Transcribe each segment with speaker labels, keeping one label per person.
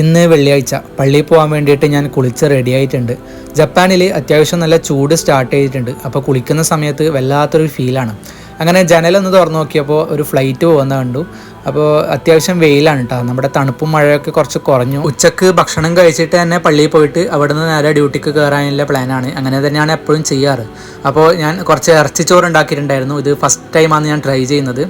Speaker 1: ഇന്ന് വെള്ളിയാഴ്ച പള്ളിയിൽ പോകാൻ വേണ്ടിയിട്ട് ഞാൻ കുളിച്ച് റെഡി ആയിട്ടുണ്ട്. ജപ്പാനിൽ അത്യാവശ്യം നല്ല ചൂട് സ്റ്റാർട്ട് ചെയ്തിട്ടുണ്ട്. അപ്പോൾ കുളിക്കുന്ന സമയത്ത് വല്ലാത്തൊരു ഫീലാണ്. അങ്ങനെ ജനലൊന്ന് തുറന്നു നോക്കിയപ്പോൾ ഒരു ഫ്ലൈറ്റ് പോകുന്ന കണ്ടു. അപ്പോൾ അത്യാവശ്യം വെയിലാണ് കേട്ടോ. നമ്മുടെ തണുപ്പും മഴയൊക്കെ കുറച്ച് കുറഞ്ഞു. ഉച്ചക്ക് ഭക്ഷണം കഴിച്ചിട്ട് തന്നെ പള്ളിയിൽ പോയിട്ട് അവിടെ നിന്ന് നേരെ ഡ്യൂട്ടിക്ക് കയറാനുള്ള പ്ലാനാണ്. അങ്ങനെ തന്നെയാണ് എപ്പോഴും ചെയ്യാറ്. അപ്പോൾ ഞാൻ കുറച്ച് ഇറച്ചിച്ചോറ് ഉണ്ടാക്കിയിട്ടുണ്ടായിരുന്നു. ഇത് ഫസ്റ്റ് ടൈമാണ് ഞാൻ ട്രൈ ചെയ്യുന്നത്.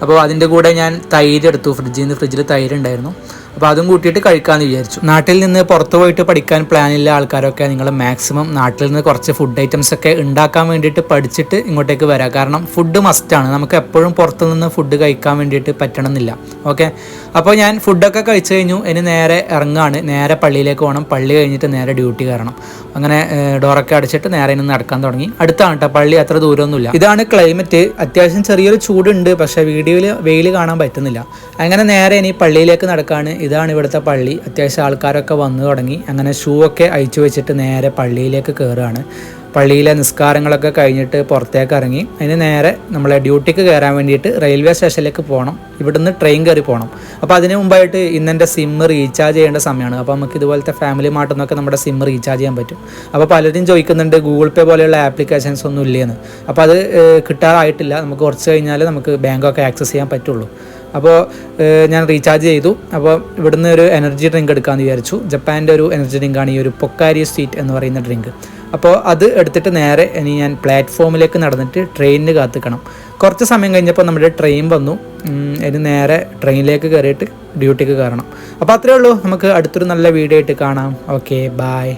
Speaker 1: അപ്പോൾ അതിൻ്റെ കൂടെ ഞാൻ തൈര് എടുത്തു. ഫ്രിഡ്ജിൽ തൈര് ഉണ്ടായിരുന്നു. അപ്പോൾ അതും കൂട്ടിയിട്ട് കഴിക്കാമെന്ന് വിചാരിച്ചു. നാട്ടിൽ നിന്ന് പുറത്ത് പോയിട്ട് പഠിക്കാൻ പ്ലാനില്ല ആൾക്കാരൊക്കെ നിങ്ങൾ മാക്സിമം നാട്ടിൽ നിന്ന് കുറച്ച് ഫുഡ് ഐറ്റംസ് ഒക്കെ ഉണ്ടാക്കാൻ വേണ്ടിയിട്ട് പഠിച്ചിട്ട് ഇങ്ങോട്ടേക്ക് വരാം. കാരണം ഫുഡ് മസ്റ്റാണ്. നമുക്ക് എപ്പോഴും പുറത്തു നിന്ന് ഫുഡ് കഴിക്കാൻ വേണ്ടിയിട്ട് പറ്റണമെന്നില്ല. ഓക്കെ, അപ്പോൾ ഞാൻ ഫുഡൊക്കെ കഴിച്ചു കഴിഞ്ഞു. ഇനി നേരെ ഇറങ്ങാണ്. നേരെ പള്ളിയിലേക്ക് പോകണം. പള്ളി കഴിഞ്ഞിട്ട് നേരെ ഡ്യൂട്ടി കയറണം. അങ്ങനെ ഡോറൊക്കെ അടച്ചിട്ട് നേരെ ഇന്ന് നടക്കാൻ തുടങ്ങി. അടുത്താണ് കേട്ടോ പള്ളി, അത്ര ദൂരമൊന്നുമില്ല. ഇതാണ് ക്ലൈമറ്റ്. അത്യാവശ്യം ചെറിയൊരു ചൂടുണ്ട്, പക്ഷേ വീഡിയോയിൽ വെയിൽ കാണാൻ പറ്റുന്നില്ല. അങ്ങനെ നേരെ ഇനി പള്ളിയിലേക്ക് നടക്കാണ്. ഇതാണ് ഇവിടുത്തെ പള്ളി. അത്യാവശ്യം ആൾക്കാരൊക്കെ വന്നു തുടങ്ങി. അങ്ങനെ ഷൂ ഒക്കെ അയച്ചു വെച്ചിട്ട് നേരെ പള്ളിയിലേക്ക് കയറുകയാണ്. പള്ളിയിലെ നിസ്കാരങ്ങളൊക്കെ കഴിഞ്ഞിട്ട് പുറത്തേക്ക് ഇറങ്ങി. അതിന് നേരെ നമ്മളെ ഡ്യൂട്ടിക്ക് കയറാൻ വേണ്ടിയിട്ട് റെയിൽവേ സ്റ്റേഷനിലേക്ക് പോകണം. ഇവിടുന്ന് ട്രെയിൻ കയറി പോകണം. അപ്പോൾ അതിന് മുമ്പായിട്ട് ഇന്നെൻ്റെ സിം റീചാർജ് ചെയ്യേണ്ട സമയമാണ്. അപ്പോൾ നമുക്ക് ഇതുപോലത്തെ ഫാമിലി മാർട്ടിൽ നിന്നൊക്കെ നമ്മുടെ സിം റീചാർജ് ചെയ്യാൻ പറ്റും. അപ്പോൾ പലരും ചോദിക്കുന്നുണ്ട് ഗൂഗിൾ പേ പോലെയുള്ള ആപ്ലിക്കേഷൻസ് ഒന്നും ഇല്ലേന്ന്. അപ്പോൾ അത് കിട്ടാറായിട്ടില്ല. നമുക്ക് കുറച്ച് കഴിഞ്ഞാൽ നമുക്ക് ബാങ്കൊക്കെ ആക്സസ് ചെയ്യാൻ പറ്റുള്ളൂ. അപ്പോൾ ഞാൻ റീചാർജ് ചെയ്തു. അപ്പോൾ ഇവിടുന്ന് ഒരു എനർജി ഡ്രിങ്ക് എടുക്കാമെന്ന് വിചാരിച്ചു. ജപ്പാൻ്റെ ഒരു എനർജി ഡ്രിങ്കാണ് ഈ ഒരു പൊക്കാരി സ്വീറ്റ് എന്ന് പറയുന്ന ഡ്രിങ്ക്. അപ്പോൾ അത് എടുത്തിട്ട് നേരെ ഇനി ഞാൻ പ്ലാറ്റ്ഫോമിലേക്ക് നടന്നിട്ട് ട്രെയിനിന് കാത്തിക്കണം. കുറച്ച് സമയം കഴിഞ്ഞപ്പോൾ നമ്മുടെ ട്രെയിൻ വന്നു. ഇനി നേരെ ട്രെയിനിലേക്ക് കയറിയിട്ട് ഡ്യൂട്ടിക്ക് കയറണം. അപ്പോൾ അത്രയേ ഉള്ളൂ. നമുക്ക് അടുത്തൊരു നല്ല വീഡിയോ ആയിട്ട് കാണാം. Okay, bye.